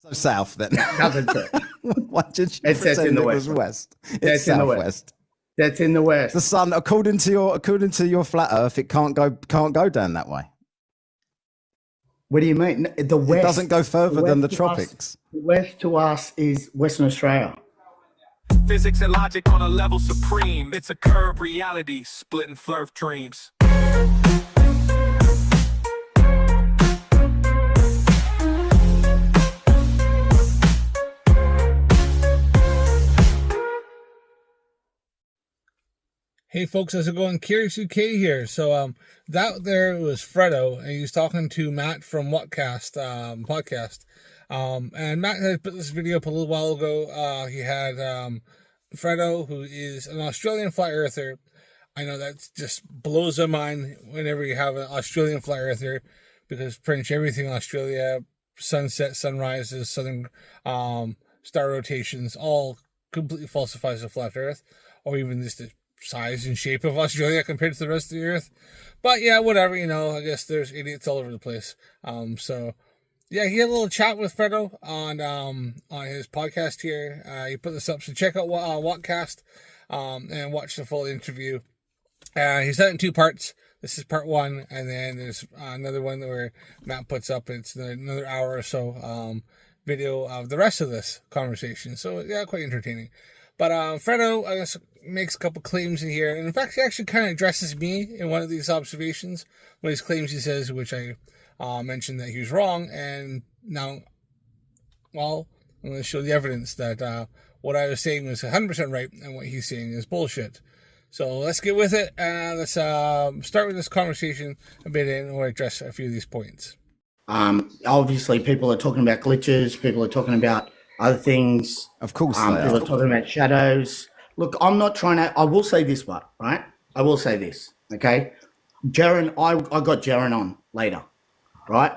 So south then. Doesn't it? Why did you It says pretend in the it west. was west? That's It's in the southwest. west. That's in the west. The sun, according to your flat Earth, it can't go down that way. What do you mean? The west. It doesn't go further than the tropics. The west to us is Western Australia. Physics and logic on a level supreme. It's a curved reality, split and flurf dreams. Hey folks, how's it going? Curious UK here. So that there was Fredo, and he's talking to Matt from Whatcast podcast. And Matt had put this video up a little while ago. He had Fredo, who is an Australian flat earther. I know that just blows my mind whenever you have an Australian flat earther, because pretty much everything in Australia, sunset, sunrises, southern star rotations, all completely falsifies the flat earth, or even just the size and shape of Australia compared to the rest of the earth. But yeah, whatever, I guess there's idiots all over the place. So yeah, he had a little chat with Fredo on his podcast here. He put this up, so check out Whatcast and watch the full interview. He's done it in 2 parts. This is part 1, and then there's another one where Matt puts up, it's another hour or so video of the rest of this conversation. So yeah, quite entertaining. But Fredo, I guess, makes a couple claims in here. And in fact, he actually kind of addresses me in one of these observations. One of these claims he says, which I mentioned that he was wrong. And now, well, I'm going to show the evidence that what I was saying was 100% right and what he's saying is bullshit. So let's get with it. Let's start with this conversation a bit in, and we'll address a few of these points. Obviously, people are talking about glitches. People are talking about other things. Of course they people are. are talking about shadows. Look, I'm not trying to. I will say this, but right. I will say this. Okay, Jeran. I got Jeran on later, right?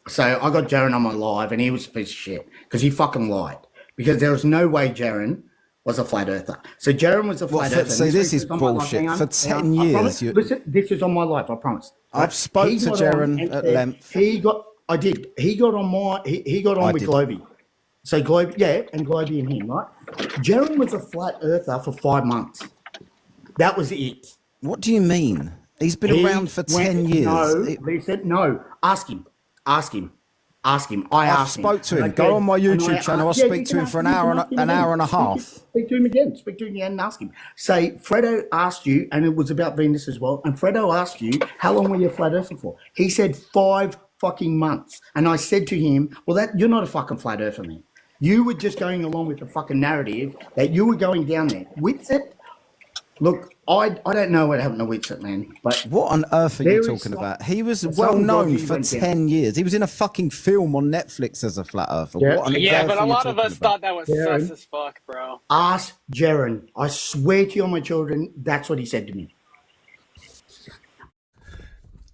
So I got Jeran on my live, and he was a piece of shit because he fucking lied. Because there was no way Jeran was a flat earther. So Jeran was a flat earther. See, this is bullshit. For 10 years, listen, this is on my life. I promise. I've spoke to Jeran at length. He got on my. He got on with Globey. So Globey, yeah, and Globey and him, right? Jeran was a flat earther for 5 months. That was it. What do you mean? He's been around for 10 years. No, they said no. Ask him. I asked him. I spoke to him. Go on my YouTube channel. I'll speak to him for an hour and a half. Speak to him again. And ask him. Say, Fredo asked you, and it was about Venus as well, and Fredo asked you, how long were you a flat earther for? He said 5 fucking months. And I said to him, well, you're not a fucking flat earther, man. You were just going along with the fucking narrative that you were going down there. Whitsett, look, I don't know what happened to Whitsett, man. But what on earth are you talking about? He was well known for 10 years. He was in a fucking film on Netflix as a flat earther. Yeah, but a lot of us thought that was sus as fuck, bro. Ask Jeran. I swear to you on my children, that's what he said to me.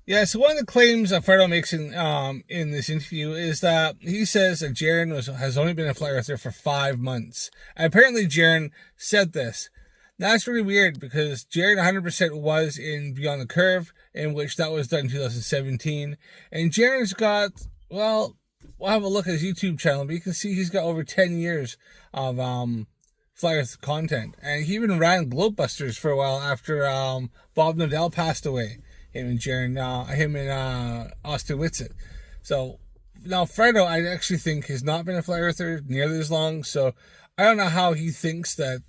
Yeah, so one of the claims that Fredo makes in this interview is that he says that Jeran has only been a flat earther for 5 months. And apparently Jeran said this. That's really weird because Jeran 100% was in Beyond the Curve, in which that was done in 2017. And Jeran's got, well, we'll have a look at his YouTube channel, but you can see he's got over 10 years of flat earth content. And he even ran Globebusters for a while after Bob Nodell passed away. Him and Jeran, him and Austin Whitsett. So now Fredo, I actually think, has not been a flat earther nearly as long. So I don't know how he thinks that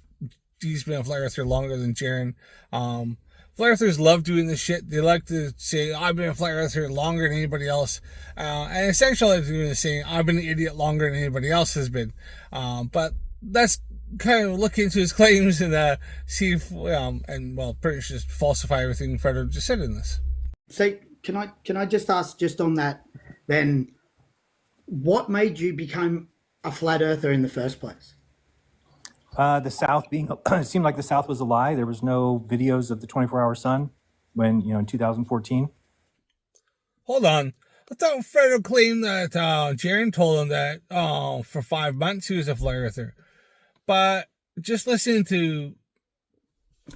he's been a flat earther longer than Jeran. Flat earthers love doing this shit. They like to say, I've been a flat earther longer than anybody else. And essentially they're doing the same, I've been an idiot longer than anybody else has been. But that's kind of look into his claims and see if, pretty much just falsify everything Fredo just said in this. So can I just ask, just on that, then what made you become a flat earther in the first place? The South being, it seemed like the South was a lie. There was no videos of the 24-hour sun when, in 2014. Hold on. I thought Fredo claimed that Jeran told him that for 5 months he was a flat earther. But just listening to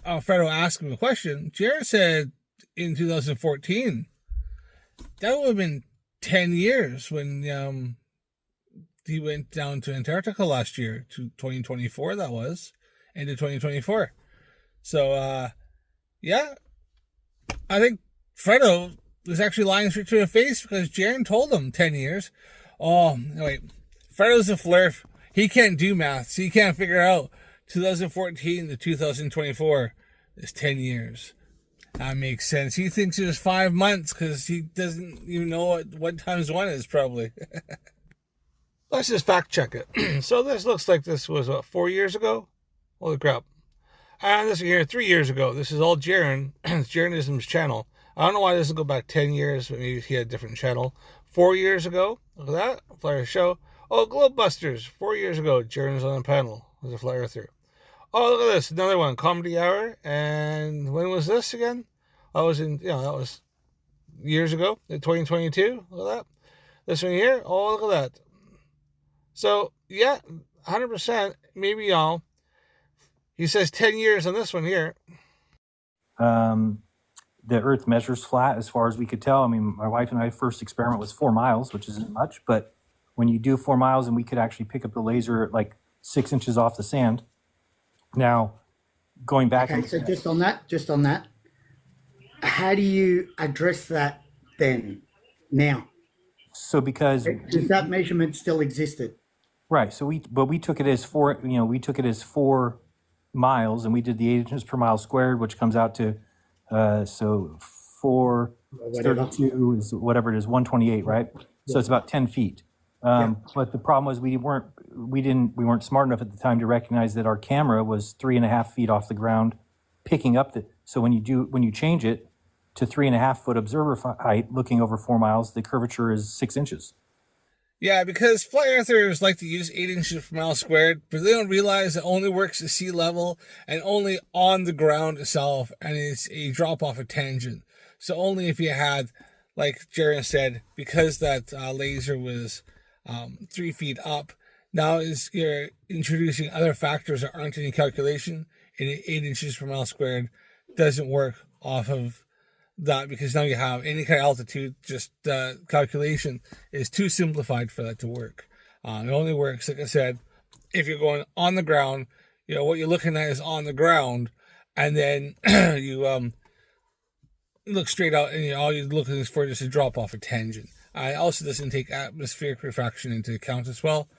Fredo ask him a question, Jeran said in 2014, that would have been 10 years when he went down to Antarctica last year, to 2024, that was, into 2024. So, yeah, I think Fredo was actually lying straight to her face because Jeran told him 10 years. Oh, wait, Fredo's a flirt. He can't do math, so he can't figure out 2014 to 2024 is 10 years. That makes sense. He thinks it was 5 months because he doesn't even know what times one is, probably. Let's just fact check it. So this looks like this was, 4 years ago? Holy crap. And this here, 3 years ago. This is all Jeran. It's Jeranism's channel. I don't know why it doesn't go back 10 years. Maybe he had a different channel. 4 years ago. Look at that. Flyer show. Oh, Globebusters. 4 years ago. Jeran's on the panel. There's a flyer through. Oh, look at this. Another one. Comedy Hour. And when was this again? I was in, that was years ago. In 2022. Look at that. This one here. Oh, look at that. So, yeah, 100%. Maybe y'all. He says 10 years on this one here. The Earth measures flat as far as we could tell. I mean, my wife and I first experiment was 4 miles, which isn't much. But when you do 4 miles and we could actually pick up the laser like 6 inches off the sand. Now, going back. Okay, so just on that, how do you address that then, now? So because. Does that measurement still existed? Right. So we took it as 4 miles, and we did the 8 inches per mile squared, which comes out to, so 432 is whatever it is, 128, right? So it's about 10 feet. But the problem was we weren't smart enough at the time to recognize that our camera was 3.5 feet off the ground, picking up so when you change it to 3.5 foot observer height, looking over 4 miles, the curvature is 6 inches. Yeah, because flat earthers like to use 8 inches per mile squared, but they don't realize it only works at sea level and only on the ground itself, and it's a drop off a tangent. So only if you had, like Jeran said, because that laser was 3 feet up, now you're introducing other factors that aren't in calculation, and 8 inches per mile squared doesn't work off of that, because now you have any kind of altitude, just calculation is too simplified for that to work. It only works, like I said, if you're going on the ground. What you're looking at is on the ground, and then you look straight out, and all you're looking is for just a drop off a tangent. It also doesn't take atmospheric refraction into account as well,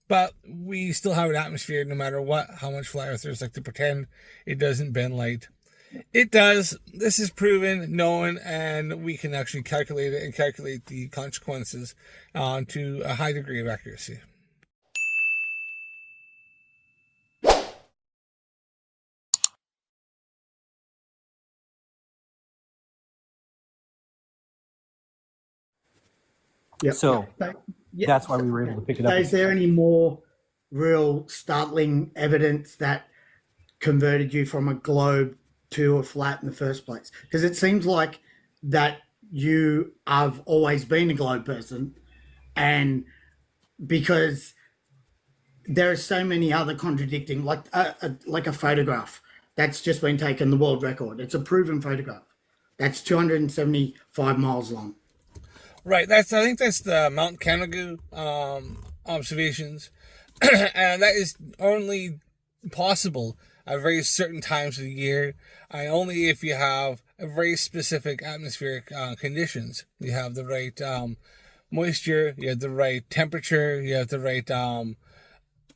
but we still have an atmosphere no matter what, how much flat earthers like to pretend it doesn't bend light. It does. This is proven, known, and we can actually calculate it and calculate the consequences to a high degree of accuracy. Yeah. So that's why we were able to pick it up. Is there any more real startling evidence that converted you from a globe to a flat in the first place? Because it seems like that you have always been a globe person, and because there are so many other contradicting, like a photograph that's just been taken, the world record. It's a proven photograph that's 275 miles long. Right. I think that's the Mount Canigou observations, and that is only possible at very certain times of the year, and only if you have a very specific atmospheric conditions. You have the right moisture, you have the right temperature, you have the right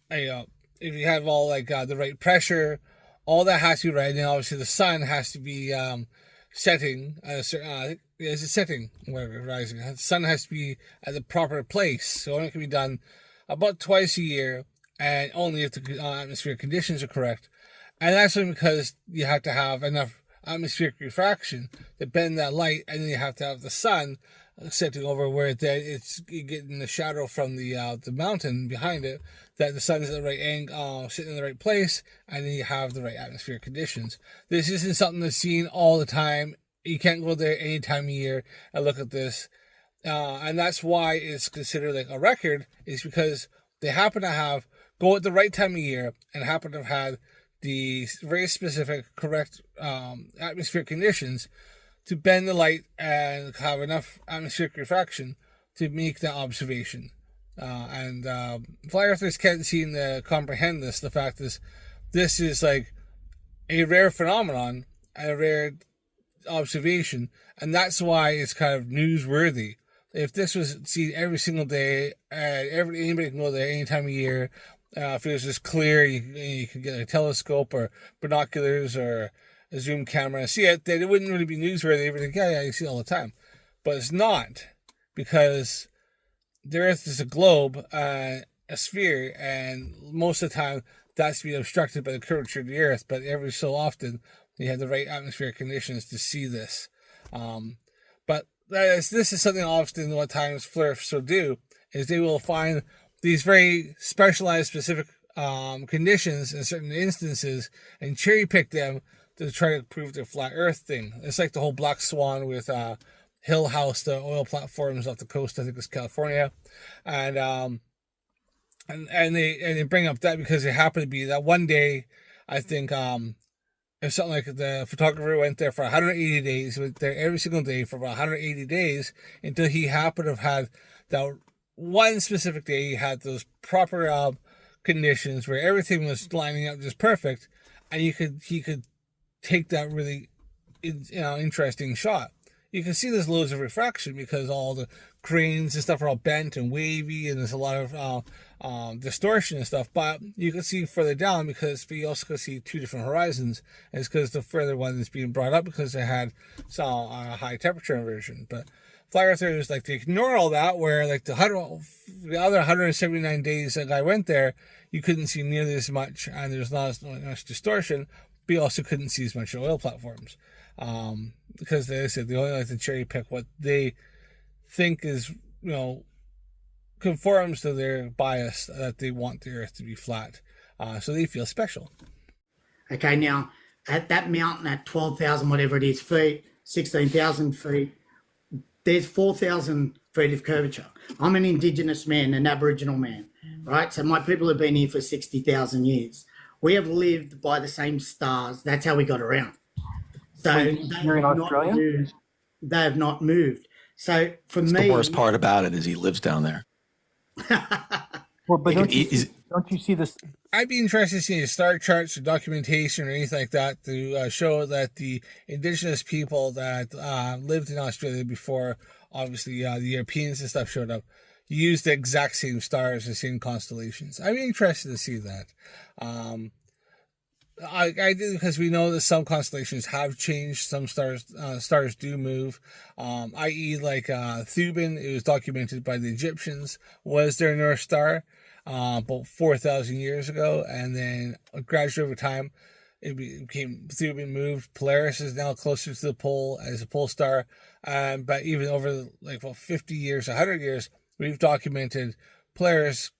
if you have all the right pressure, all that has to be right. And then obviously the sun has to be setting at a certain is it setting, whatever, rising. The sun has to be at the proper place, so it can be done about twice a year, and only if the atmospheric conditions are correct. And that's only because you have to have enough atmospheric refraction to bend that light, and then you have to have the sun setting over where it's getting the shadow from the mountain behind it, that the sun is at the right angle, sitting in the right place, and then you have the right atmospheric conditions. This isn't something that's seen all the time. You can't go there any time of year and look at this. And that's why it's considered like a record, is because they happen to go at the right time of year and happen to have had the very specific, correct atmospheric conditions to bend the light and have enough atmospheric refraction to make that observation. And flat earthers can't seem to comprehend this. The fact is, this is like a rare phenomenon, a rare observation, and that's why it's kind of newsworthy. If this was seen every single day, anybody can go there any time of year. If it was just clear, you could get a telescope or binoculars or a zoom camera and see it, then it wouldn't really be newsworthy. Everything, yeah, you see it all the time. But it's not, because the Earth is a globe, a sphere, and most of the time that's being obstructed by the curvature of the Earth. But every so often, you have the right atmospheric conditions to see this. But this is something often what times flirts will do, is they will find these very specialized, specific conditions in certain instances and cherry pick them to try to prove their flat Earth thing. It's like the whole black swan with Hill House, the oil platforms off the coast, I think it's California, and they bring up that because it happened to be that one day, I think it's something like the photographer went there for 180 days, went there every single day for about 180 days until he happened to have had that one specific day he had those proper conditions where everything was lining up just perfect, and he could take that really interesting shot. You can see there's loads of refraction because all the cranes and stuff are all bent and wavy, and there's a lot of distortion and stuff. But you can see further down because you also can see two different horizons. And it's because the further one is being brought up because they had some high temperature inversion. But flat earthers like to ignore all that, where like the other 179 days that I went there, you couldn't see nearly as much, and there's not as much distortion. But you also couldn't see as much oil platforms. Because they said they only like to cherry pick what they think is, conforms to their bias that they want the Earth to be flat. So they feel special. Okay, now at that mountain at 12,000 whatever it is feet, 16,000 feet, there's 4,000 feet of curvature. I'm an Indigenous man, an Aboriginal man, right? So my people have been here for 60,000 years. We have lived by the same stars. That's how we got around. So you're in Australia? They have not moved. So for me, the worst part about it is he lives down there. Well, but don't you see this? I'd be interested in seeing star charts or documentation or anything like that to show that the Indigenous people that lived in Australia before, obviously, the Europeans and stuff showed up, used the exact same stars, the same constellations. I'd be interested to see that. I do, because we know that some constellations have changed. Some stars do move, i.e. like Thuban. It was documented by the Egyptians was their North Star about 4,000 years ago, and then gradually over time it became Thuban moved. Polaris is now closer to the pole as a pole star, but even over like 50 years, 100 years, we've documented Polaris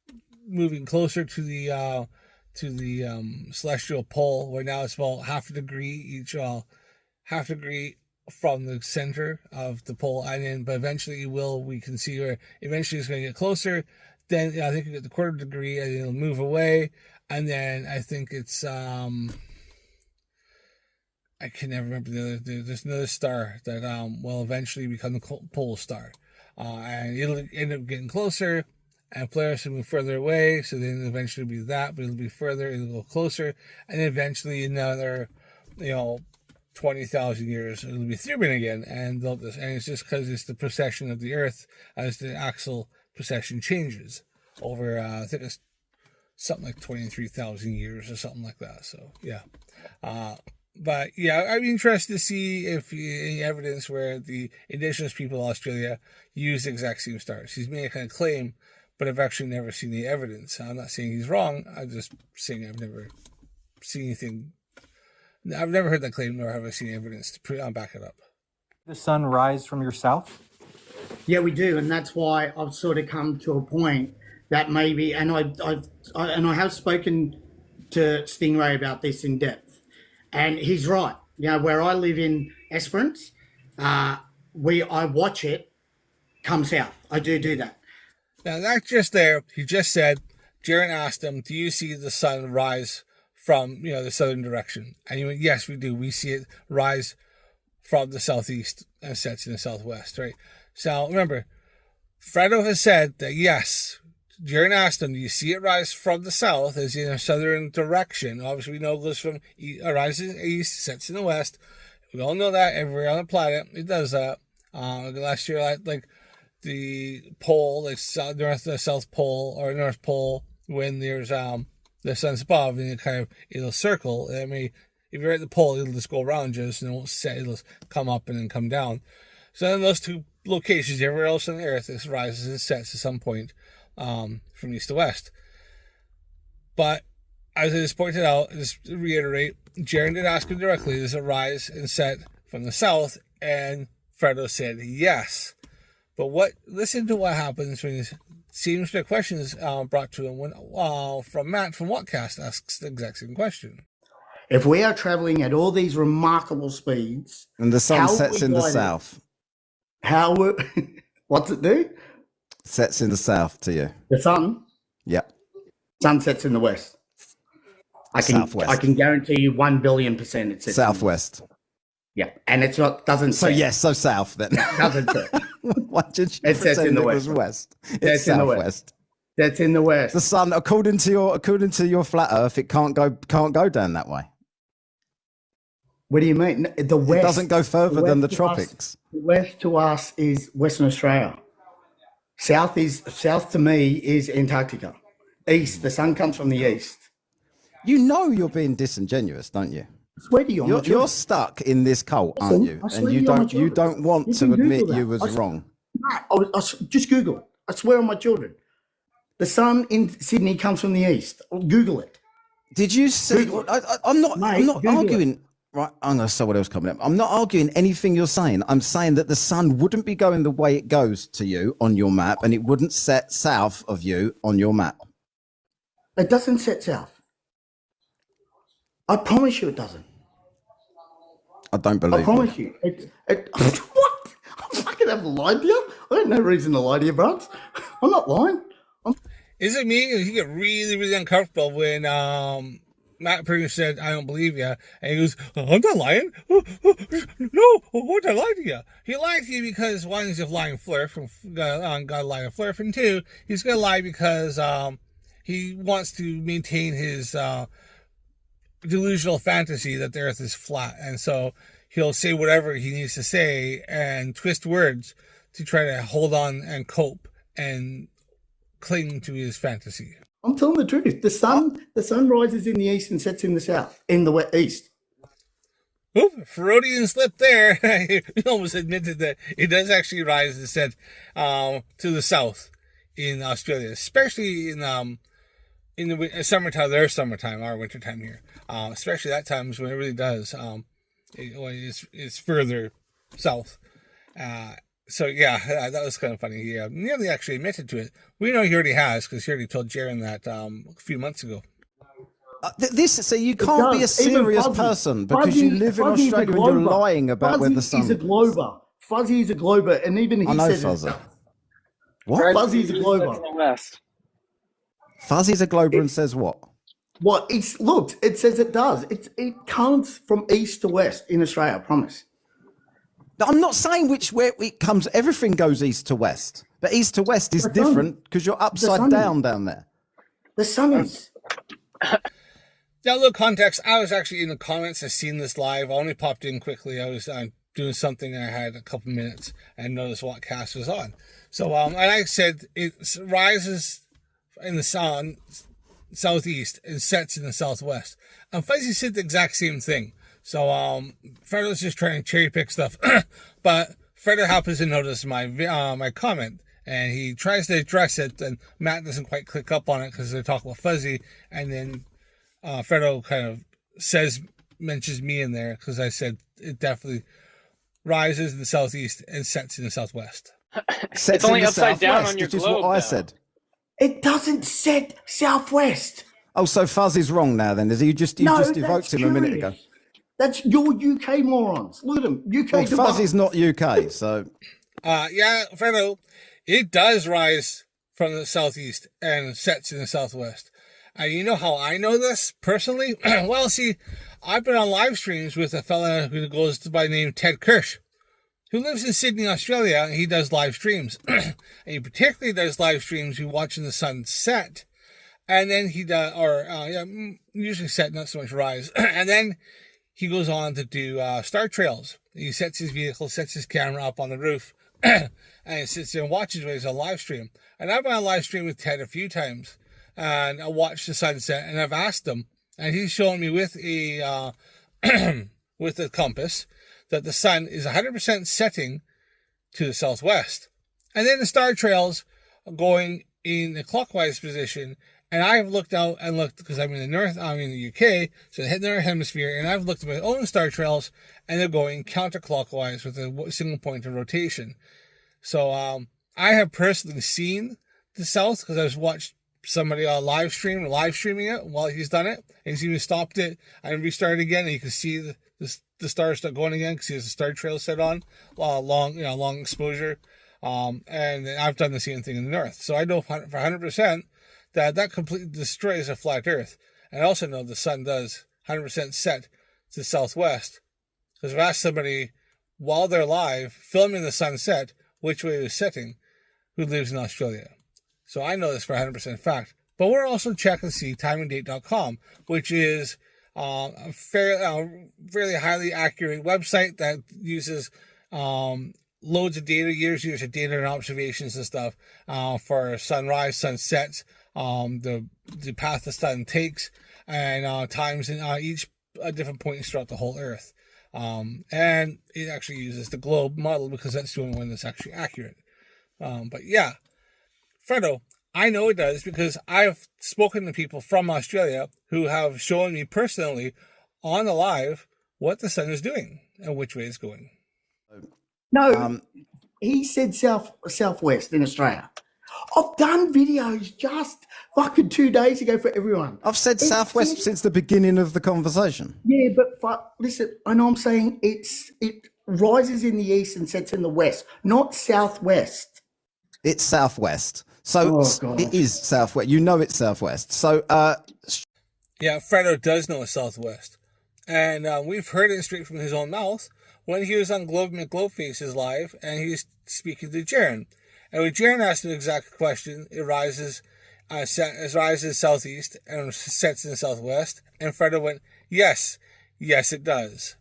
moving closer to the celestial pole, where now it's about half a degree from the center of the pole, and then but eventually we can see where eventually it's going to get closer. Then I think you get the quarter degree, and it'll move away, and then I think it's I can never remember the other. There's another star that will eventually become the pole star, and it'll end up getting closer. And Polaris will move further away, so then eventually it'll be that, but it'll be further, it'll go closer, and eventually another, 20,000 years, it'll be Thuban again, and it's just because it's the precession of the Earth as the axial precession changes over, I think it's something like 23,000 years or something like that. So yeah, but yeah, I'd be interested to see if any evidence where the Indigenous people of Australia use the exact same stars. He's made a kind of claim, but I've actually never seen the evidence. I'm not saying he's wrong. I'm just saying I've never seen anything. I've never heard that claim, nor have I seen evidence to back it up. The sun rise from your south? Yeah, we do, and that's why I've sort of come to a point that maybe, and I have spoken to Stingray about this in depth, and he's right. Where I live in Esperance, I watch it come south. I do that. Now, that's just there. He just said, Jeran asked him, do you see the sun rise from, the southern direction? And he went, yes, we do. We see it rise from the southeast and sets in the southwest, right? So remember, Fredo has said that, yes, Jeran asked him, do you see it rise from the south as in a southern direction? Obviously, we know it goes from rises in the east, sets in the west. We all know that everywhere on the planet, it does that. Last year, like the pole, like south pole or north pole, when there's the sun's above and it'll circle. I mean, if you're at the pole, it'll just go around you, and it won't set. It'll come up and then come down. So in those two locations, everywhere else on the earth, this rises and sets at some point from east to west. But as I just pointed out, just to reiterate, Jeran did ask him directly, does it rise and set from the south? And Fredo said yes. But listen to what happens when the same question is brought to him when from Matt from Whatcast asks the exact same question. If we are traveling at all these remarkable speeds, and the sun sets in the south, what's it do? Sets in the south to you. The sun? Yeah. Sun sets in the west. Southwest. I can guarantee you 1,000,000,000% it sets southwest. Yeah, and it's not doesn't. So set. yes, so south then. Doesn't set. Why did you It sets in the west. West? It's southwest. That's in the west. The sun, according to your flat Earth, it can't go down that way. What do you mean? The west It doesn't go further than the tropics. West to us is Western Australia. South to me is Antarctica. East, the sun comes from the east. You know you're being disingenuous, don't you? I swear to you, You're stuck in this cult, aren't you? And you don't want to admit you was wrong. No, just Google it. I swear on my children. The sun in Sydney comes from the east. Google it. Did you see? I'm not arguing. It. Right, I'm going to say what else coming up. I'm not arguing anything you're saying. I'm saying that the sun wouldn't be going the way it goes to you on your map, and it wouldn't set south of you on your map. It doesn't set south. I promise you it doesn't. I don't believe I promise you. What? I fucking haven't lied to you. I have no reason to lie to you, bros. I'm not lying. Is it me? You get really, really uncomfortable when Matt pretty much said, I don't believe you. And he goes, I'm not lying. No, why would I lie to you? He lied to you because, one, he's a lying flirt, got a lying flirt, and two, he's going to lie because he wants to maintain his delusional fantasy that the earth is flat. And so he'll say whatever he needs to say and twist words to try to hold on and cope and cling to his fantasy. I'm telling the truth. The sun rises in the east and sets in the south, in the east. Oop, Freudian slip there. He almost admitted that it does actually rise and set to the south in Australia, especially in the summertime. Their summertime, our wintertime here, especially that time is when it really does. It's further south. So yeah, that was kind of funny. He nearly actually admitted to it. We know he already has because he already told Jeran that a few months ago. So you can't be a serious person because you live in Australia and you're lying about where the sun. Fuzzy is a glober. Fuzzy is a glober, and even he says Fuzzy. it. What? Fuzzy's a glober. Fuzzy's a glober and says what? What? It says it does. It comes from east to west in Australia. I promise. I'm not saying where it comes. Everything goes east to west, but east to west is different because you're upside down there. The sun is. Now, a little context. I was actually in the comments. I seen this live. I only popped in quickly. I was doing something and I had a couple minutes and noticed what cast was on. So, and I said it rises in the sun southeast and sets in the southwest. And Fuzzy said the exact same thing. So, Fredo's just trying to cherry pick stuff, but Fredo happens to notice my comment, and he tries to address it, and Matt doesn't quite click up on it because they're talking about Fuzzy, and then Fredo kind of mentions me in there because I said it definitely rises in the southeast and sets in the southwest. It's only upside down on your globe. Which is what I said. It doesn't set southwest. Oh, so Fuzzy's wrong now then? Is he? You just evoked him a minute ago. That's your UK morons. Look at them. UK. Well, Fuzzy's not UK, so. Yeah, Fredo, it does rise from the southeast and sets in the southwest. You know how I know this personally? Well, see, I've been on live streams with a fella who goes by the name Ted Kirsch. who lives in Sydney, Australia. He does live streams. And he particularly does live streams you watching the sun set. And then he does, usually set, not so much rise. And then he goes on to do star trails. He sets his vehicle, sets his camera up on the roof, and he sits there and watches while he's on live stream. And I've been on live stream with Ted a few times, and I watched the sunset, and I've asked him, and he's showing me with a with a compass that the sun is 100% setting to the southwest. And then the star trails are going in the clockwise position. And I've looked out and looked, because I'm in the UK, so they hit their hemisphere, and I've looked at my own star trails, and they're going counterclockwise with a single point of rotation. So I have personally seen the south, because I've watched somebody on live streaming it while he's done it, and he's even stopped it and restarted again, and you can see the stars start going again, because he has the star trail set on, long exposure. And I've done the same thing in the north. So I know for 100%, that completely destroys a flat earth. And I also know the sun does 100% set to the southwest. Because I've asked somebody while they're live, filming the sunset, which way it was setting, who lives in Australia. So I know this for 100% fact. But we're also checking to see timeanddate.com, which is a fairly highly accurate website that uses loads of data, years of data and observations and stuff for sunrise, sunsets, the path the sun takes, and times in each different points throughout the whole Earth. And it actually uses the globe model because that's the only one that's actually accurate. But yeah, Fredo, I know it does because I've spoken to people from Australia who have shown me personally on the live what the sun is doing and which way it's going. No, he said southwest in Australia. I've done videos just fucking 2 days ago for everyone. I've said southwest since the beginning of the conversation. Yeah, but listen, I know I'm saying it rises in the east and sets in the west, not southwest. It's southwest. So it is southwest. You know it's southwest. So yeah, Fredo does know it's southwest. And we've heard it straight from his own mouth when he was on Globe McGlobeface's live and he was speaking to Jeran. And when Jeran asked the exact question, it rises southeast and sets in the southwest. And Fredo went, yes, it does.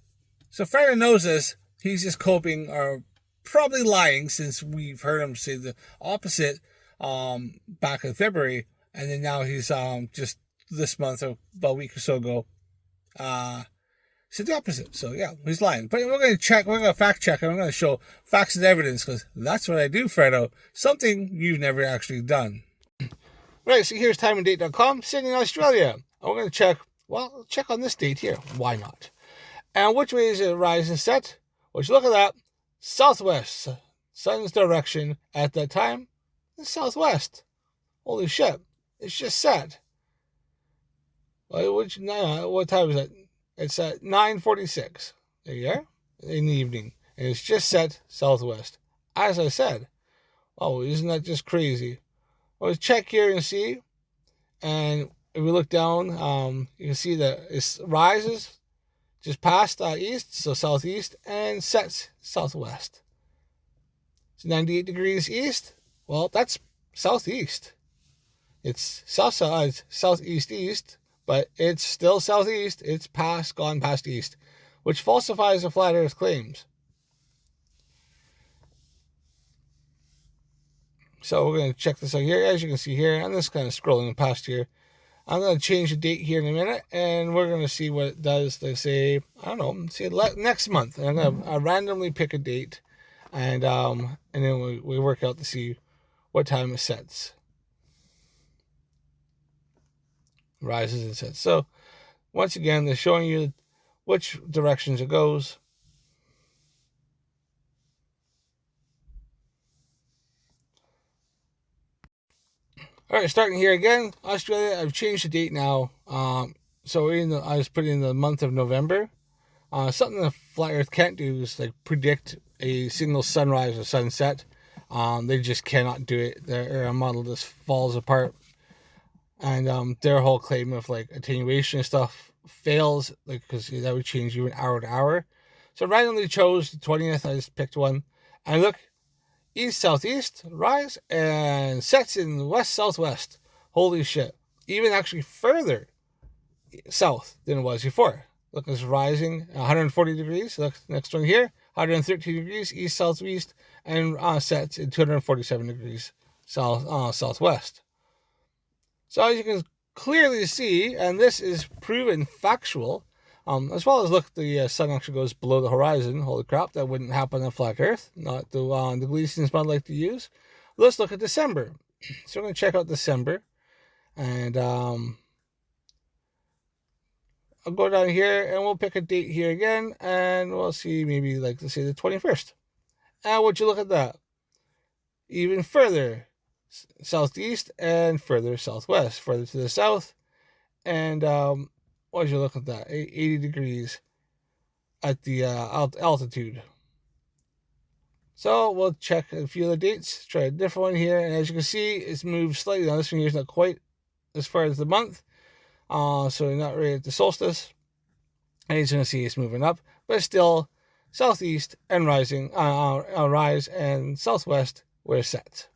So Fredo knows this. He's just coping or probably lying, since we've heard him say the opposite back in February. And then now he's just this month or about a week or so ago said the opposite. So yeah, he's lying. But we're going to fact check, and we're going to show facts and evidence, because that's what I do, Fredo. Something you've never actually done. Right, so here's timeanddate.com, Sydney, Australia. And we're going to check on this date here. Why not? And which way is it rise and set? Well, you look at that, southwest. Sun's direction at that time is southwest. Holy shit, it's just set. What time is it? It's at 9:46. There you are, in the evening. And it's just set southwest. As I said. Oh, isn't that just crazy? Well, let's check here and see. And if we look down, you can see that it rises just past east, so southeast, and sets southwest. It's 98 degrees east. Well, that's southeast. It's southeast-east. But it's still southeast. It's gone past east, which falsifies the flat earth claims. So we're going to check this out here. As you can see here, I'm just kind of scrolling past here. I'm going to change the date here in a minute, and we're going to see what it does. They say, I don't know, say next month. And I'm going to randomly pick a date, and then we work out to see what time it sets. Rises and sets. So once again, they're showing you which directions it goes. All right, starting here again, Australia. I've changed the date now. So I was putting in the month of November. Something the flat Earth can't do is like predict a single sunrise or sunset. They just cannot do it. Their model just falls apart. And their whole claim of like attenuation and stuff fails, like, because that would change you an hour to hour. So randomly chose the 20th. I just picked one. And look, east-southeast, rise, and sets in west-southwest. Holy shit. Even actually further south than it was before. Look, it's rising 140 degrees. Look, next one here, 113 degrees, east-southeast, and sets in 247 degrees southwest. So as you can clearly see, and this is proven factual, as well as look, the sun actually goes below the horizon. Holy crap, that wouldn't happen on flat Earth, not the Gleason's mod like to use. Let's look at December. So we're going to check out December, and I'll go down here, and we'll pick a date here again, and we'll see maybe, like, let's say the 21st. And would you look at that? Even further southeast and further southwest, further to the south, and what did you look at that? 80 degrees at the altitude. So we'll check a few of the dates, try a different one here, and as you can see, it's moved slightly. Now this one here is not quite as far as the month, so we're not really at the solstice. And you're going to see it's moving up, but still southeast and rising, rise, and southwest where it's set.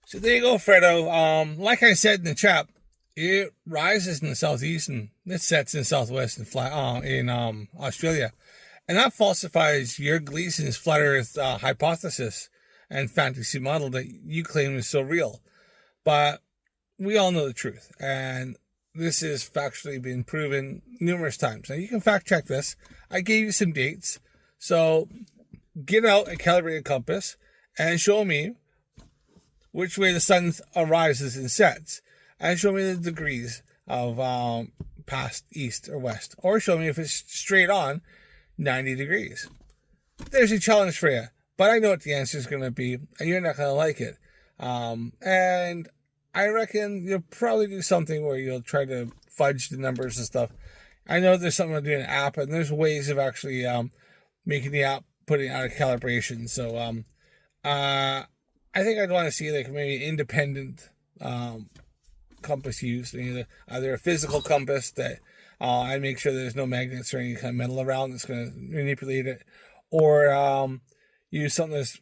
So there you go, Fredo. Like I said in the chat, it rises in the southeast and it sets in the southwest and in Australia. And that falsifies your Gleason's flat earth hypothesis and fantasy model that you claim is so real. But we all know the truth. And this has factually been proven numerous times. Now, you can fact check this. I gave you some dates. So get out a calibrated compass and show me which way the sun rises and sets, and show me the degrees of past east or west, or show me if it's straight on 90 degrees. There's a challenge for you, but I know what the answer is going to be, and you're not going to like it. And I reckon you'll probably do something where you'll try to fudge the numbers and stuff. I know there's something to do in an app, and there's ways of actually making the app putting out of calibration. So I think I'd want to see like maybe an independent compass used, either a physical compass that I make sure there's no magnets or any kind of metal around that's going to manipulate it, or use something that's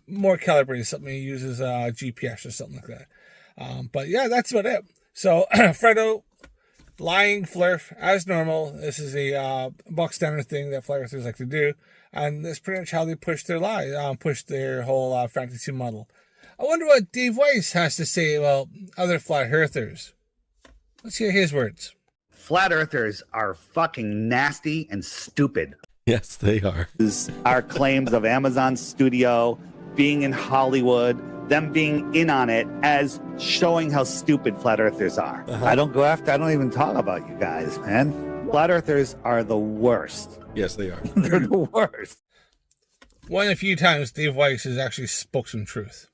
more calibrated, something that uses GPS or something like that. But yeah, that's about it. So Fredo, lying flurf as normal. This is a box standard thing that flat earthers like to do, and that's pretty much how they push their lie, push their whole fantasy model. I wonder what Dave Weiss has to say about other flat earthers. Let's hear his words. Flat earthers are fucking nasty and stupid. Yes, they are. Our claims of Amazon Studio, being in Hollywood, them being in on it as showing how stupid flat earthers are. I don't even talk about you guys, man. Flat earthers are the worst. Yes, they are. They're the worst. One of the few times Dave Weiss has actually spoke some truth.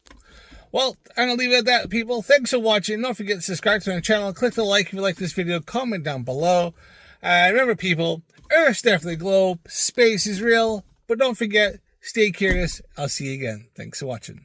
Well, I'm going to leave it at that, people. Thanks for watching. Don't forget to subscribe to our channel. Click the like if you like this video. Comment down below. Remember, people, Earth's definitely globe. Space is real. But don't forget, stay curious. I'll see you again. Thanks for watching.